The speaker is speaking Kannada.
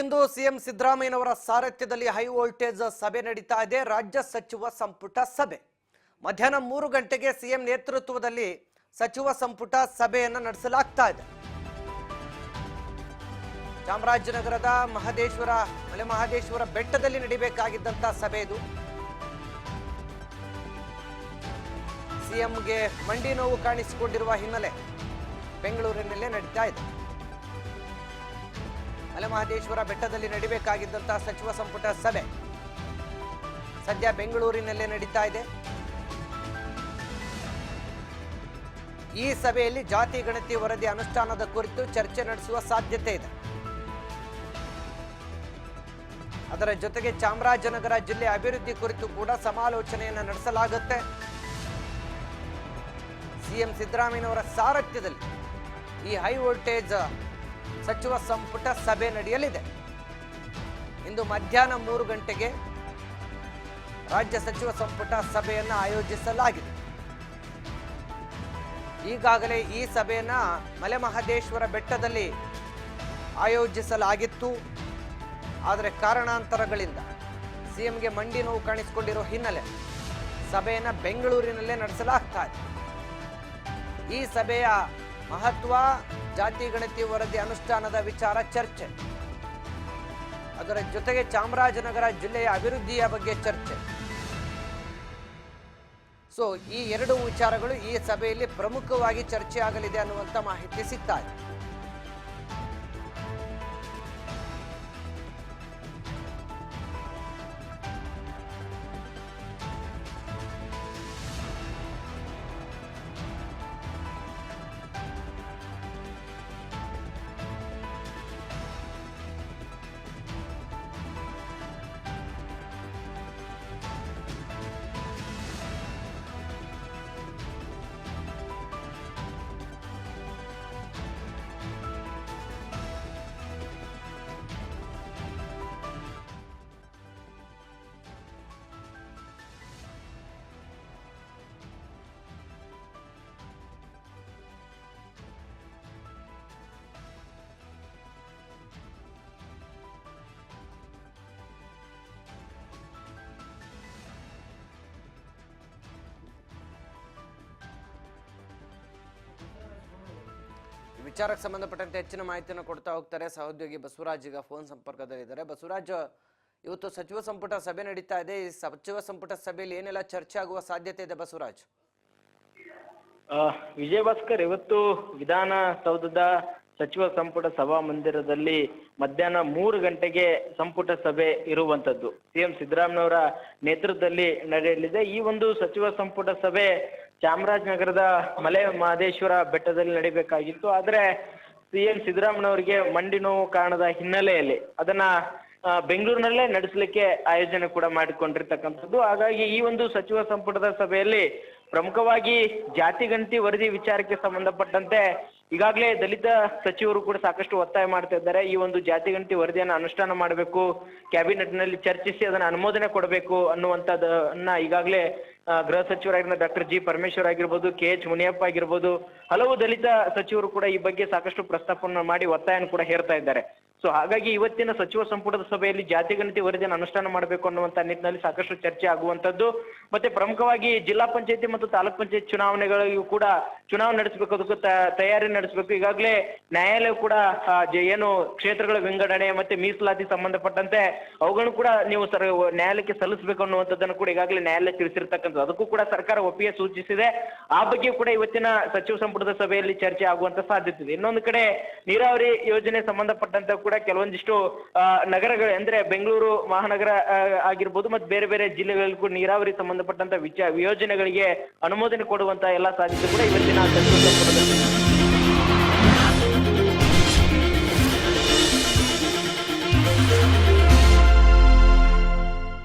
ಬೆಳಕಿಂದು ಸಿಎಂ ಸಿದ್ದರಾಮಯ್ಯನವರ ಸಾರಥ್ಯದಲ್ಲಿ ಹೈ ವೋಲ್ಟೇಜ್ ಸಭೆ ನಡೀತಾ ಇದೆ. ರಾಜ್ಯ ಸಚಿವ ಸಂಪುಟ ಸಭೆ ಮಧ್ಯಾಹ್ನ 3 ಗಂಟೆಗೆ ಸಿಎಂ ನೇತೃತ್ವದಲ್ಲಿ ಸಚಿವ ಸಂಪುಟ ಸಭೆಯನ್ನು ನಡೆಸಲಾಗ್ತಾ ಇದೆ. ಚಾಮರಾಜನಗರದ ಮಲೆ ಮಹದೇಶ್ವರ ಬೆಟ್ಟದಲ್ಲಿ ನಡೀಬೇಕಾಗಿದ್ದಂತ ಸಭೆ ಇದು. ಸಿಎಂಗೆ ಮಂಡಿ ನೋವು ಕಾಣಿಸಿಕೊಂಡಿರುವ ಹಿನ್ನೆಲೆ ಬೆಂಗಳೂರಿನಲ್ಲೇ ನಡೀತಾ ಇದೆ. ಮಲೆ ಮಹದೇಶ್ವರ ಬೆಟ್ಟದಲ್ಲಿ ನಡೀಬೇಕಾಗಿದ್ದಂತಹ ಸಚಿವ ಸಂಪುಟ ಸಭೆ ಸದ್ಯ ಬೆಂಗಳೂರಿನಲ್ಲೇ ನಡೀತಾ ಇದೆ. ಈ ಸಭೆಯಲ್ಲಿ ಜಾತಿ ಗಣತಿ ವರದಿ ಅನುಷ್ಠಾನದ ಕುರಿತು ಚರ್ಚೆ ನಡೆಸುವ ಸಾಧ್ಯತೆ ಇದೆ. ಅದರ ಜೊತೆಗೆ ಚಾಮರಾಜನಗರ ಜಿಲ್ಲೆ ಅಭಿವೃದ್ಧಿ ಕುರಿತು ಕೂಡ ಸಮಾಲೋಚನೆಯನ್ನು ನಡೆಸಲಾಗುತ್ತೆ. ಸಿಎಂ ಸಿದ್ದರಾಮಯ್ಯನವರ ಸಾರಥ್ಯದಲ್ಲಿ ಈ ಹೈ ವೋಲ್ಟೇಜ್ ಸಚಿವ ಸಂಪುಟ ಸಭೆ ನಡೆಯಲಿದೆ. ಇಂದು ಮಧ್ಯಾಹ್ನ 3 ಗಂಟೆಗೆ ರಾಜ್ಯ ಸಚಿವ ಸಂಪುಟ ಸಭೆಯನ್ನು ಆಯೋಜಿಸಲಾಗಿದೆ. ಈಗಾಗಲೇ ಈ ಸಭೆಯನ್ನ ಮಲೆ ಮಹದೇಶ್ವರ ಬೆಟ್ಟದಲ್ಲಿ ಆಯೋಜಿಸಲಾಗಿತ್ತು. ಆದರೆ ಕಾರಣಾಂತರಗಳಿಂದ ಸಿಎಂಗೆ ಮಂಡಿ ನೋವು ಕಾಣಿಸಿಕೊಂಡಿರೋ ಹಿನ್ನೆಲೆ ಸಭೆಯನ್ನ ಬೆಂಗಳೂರಿನಲ್ಲೇ ನಡೆಸಲಾಗ್ತಾ ಇದೆ. ಈ ಸಭೆಯ ಮಹತ್ವ, ಜಾತಿ ಗಣತಿ ವರದಿ ಅನುಷ್ಠಾನದ ವಿಚಾರ ಚರ್ಚೆ, ಅದರ ಜೊತೆಗೆ ಚಾಮರಾಜನಗರ ಜಿಲ್ಲೆಯ ಅಭಿವೃದ್ಧಿಯ ಬಗ್ಗೆ ಚರ್ಚೆ. ಸೊ ಈ ಎರಡು ವಿಚಾರಗಳು ಈ ಸಭೆಯಲ್ಲಿ ಪ್ರಮುಖವಾಗಿ ಚರ್ಚೆ ಆಗಲಿದೆ ಅನ್ನುವಂಥ ಮಾಹಿತಿ ಸಿಗ್ತಾ ಇದೆ. ವಿಚಾರಕ್ಕೆ ಸಂಬಂಧಪಟ್ಟಂತೆ ಹೆಚ್ಚಿನ ಮಾಹಿತಿಯನ್ನು ಕೊಡ್ತಾ ಹೋಗ್ತಾರೆ ಸಹೋದ್ಯೋಗಿ ಬಸವರಾಜ್. ಈಗ ಫೋನ್ ಸಂಪರ್ಕದಲ್ಲಿದ್ದಾರೆ. ಬಸವರಾಜ್, ಇವತ್ತು ಸಚಿವ ಸಂಪುಟ ಸಭೆ ನಡೀತಾ ಇದೆ. ಈ ಸಚಿವ ಸಂಪುಟ ಸಭೆಯಲ್ಲಿ ಏನೆಲ್ಲ ಚರ್ಚೆ ಆಗುವ ಸಾಧ್ಯತೆ ಇದೆ ಬಸವರಾಜ್? ವಿಜಯ ಭಾಸ್ಕರ್, ಇವತ್ತು ವಿಧಾನಸೌಧದ ಸಚಿವ ಸಂಪುಟ ಸಭಾ ಮಂದಿರದಲ್ಲಿ ಮಧ್ಯಾಹ್ನ 3 ಗಂಟೆಗೆ ಸಂಪುಟ ಸಭೆ ಇರುವಂತದ್ದು ಸಿಎಂ ಸಿದ್ದರಾಮಯ್ಯನವರ ನೇತೃತ್ವದಲ್ಲಿ ನಡೆಯಲಿದೆ. ಈ ಒಂದು ಸಚಿವ ಸಂಪುಟ ಸಭೆ ಚಾಮರಾಜನಗರದ ಮಲೆ ಮಹದೇಶ್ವರ ಬೆಟ್ಟದಲ್ಲಿ ನಡೀಬೇಕಾಗಿತ್ತು. ಆದ್ರೆ ಸಿಎಂ ಸಿದ್ದರಾಮಯ್ಯನವರಿಗೆ ಮಂಡಿ ನೋವು ಕಾರಣದ ಹಿನ್ನೆಲೆಯಲ್ಲಿ ಅದನ್ನ ಬೆಂಗಳೂರಿನಲ್ಲೇ ನಡೆಸಲಿಕ್ಕೆ ಆಯೋಜನೆ ಕೂಡ ಮಾಡಿಕೊಂಡಿರ್ತಕ್ಕಂಥದ್ದು. ಹಾಗಾಗಿ ಈ ಒಂದು ಸಚಿವ ಸಂಪುಟದ ಸಭೆಯಲ್ಲಿ ಪ್ರಮುಖವಾಗಿ ಜಾತಿ ಗಣತಿ ವರದಿ ವಿಚಾರಕ್ಕೆ ಸಂಬಂಧಪಟ್ಟಂತೆ ಈಗಾಗಲೇ ದಲಿತ ಸಚಿವರು ಕೂಡ ಸಾಕಷ್ಟು ಒತ್ತಾಯ ಮಾಡ್ತಾ ಇದ್ದಾರೆ. ಈ ಒಂದು ಜಾತಿ ಗಣತಿ ವರದಿಯನ್ನು ಅನುಷ್ಠಾನ ಮಾಡಬೇಕು, ಕ್ಯಾಬಿನೆಟ್ ನಲ್ಲಿ ಚರ್ಚಿಸಿ ಅದನ್ನ ಅನುಮೋದನೆ ಕೊಡಬೇಕು ಅನ್ನುವಂಥದ್ದನ್ನ ಈಗಾಗಲೇ ಗೃಹ ಸಚಿವರಾಗಿರೋ ಡಾಕ್ಟರ್ ಜಿ ಪರಮೇಶ್ವರ್ ಆಗಿರ್ಬೋದು, KH ಮುನಿಯಪ್ಪ ಆಗಿರ್ಬೋದು, ಹಲವು ದಲಿತ ಸಚಿವರು ಕೂಡ ಈ ಬಗ್ಗೆ ಸಾಕಷ್ಟು ಪ್ರಸ್ತಾಪವನ್ನು ಮಾಡಿ ಒತ್ತಾಯನ ಕೂಡ ಹೇರ್ತಾ ಇದ್ದಾರೆ. ಸೊ ಹಾಗಾಗಿ ಇವತ್ತಿನ ಸಚಿವ ಸಂಪುಟದ ಸಭೆಯಲ್ಲಿ ಜಾತಿ ಗಣತಿ ವರದಿಯನ್ನು ಅನುಷ್ಠಾನ ಮಾಡಬೇಕು ಅನ್ನುವಂಥ ನಿಟ್ಟಿನಲ್ಲಿ ಸಾಕಷ್ಟು ಚರ್ಚೆ ಆಗುವಂಥದ್ದು. ಮತ್ತೆ ಪ್ರಮುಖವಾಗಿ ಜಿಲ್ಲಾ ಪಂಚಾಯತಿ ಮತ್ತು ತಾಲೂಕ್ ಪಂಚಾಯತ್ ಚುನಾವಣೆಗಳಿಗೂ ಕೂಡ ಚುನಾವಣೆ ನಡೆಸಬೇಕು, ಅದಕ್ಕೂ ತಯಾರಿ ನಡೆಸಬೇಕು. ಈಗಾಗಲೇ ನ್ಯಾಯಾಲಯ ಕೂಡ ಏನು ಕ್ಷೇತ್ರಗಳ ವಿಂಗಡಣೆ ಮತ್ತೆ ಮೀಸಲಾತಿ ಸಂಬಂಧಪಟ್ಟಂತೆ ಅವುಗಳನ್ನು ಕೂಡ ನೀವು ನ್ಯಾಯಾಲಯಕ್ಕೆ ಸಲ್ಲಿಸಬೇಕು ಅನ್ನುವಂಥದ್ದನ್ನು ಕೂಡ ಈಗಾಗಲೇ ನ್ಯಾಯಾಲಯ ತಿಳಿಸಿರ್ತಕ್ಕಂಥದ್ದು. ಅದಕ್ಕೂ ಕೂಡ ಸರ್ಕಾರ ಒಪ್ಪಿಗೆ ಸೂಚಿಸಿದೆ. ಆ ಬಗ್ಗೆ ಕೂಡ ಇವತ್ತಿನ ಸಚಿವ ಸಂಪುಟದ ಸಭೆಯಲ್ಲಿ ಚರ್ಚೆ ಆಗುವಂತ ಸಾಧ್ಯತೆ ಇದೆ. ಇನ್ನೊಂದು ಕಡೆ ನೀರಾವರಿ ಯೋಜನೆ ಸಂಬಂಧಪಟ್ಟಂತೆ ಕೂಡ ಕೆಲವೊಂದಿಷ್ಟು ನಗರಗಳು ಅಂದ್ರೆ ಬೆಂಗಳೂರು ಮಹಾನಗರ ಆಗಿರ್ಬೋದು ಮತ್ತೆ ಬೇರೆ ಬೇರೆ ಜಿಲ್ಲೆಗಳಿಗೂ ನೀರಾವರಿ ಸಂಬಂಧಪಟ್ಟಂತ ಯೋಜನೆಗಳಿಗೆ ಅನುಮೋದನೆ ಕೊಡುವಂತ ಎಲ್ಲಾ ಸಾಧ್ಯತೆ ಕೂಡ ಇವತ್ತಿನ ಸಚಿವ ಸಂಪುಟದಲ್ಲಿ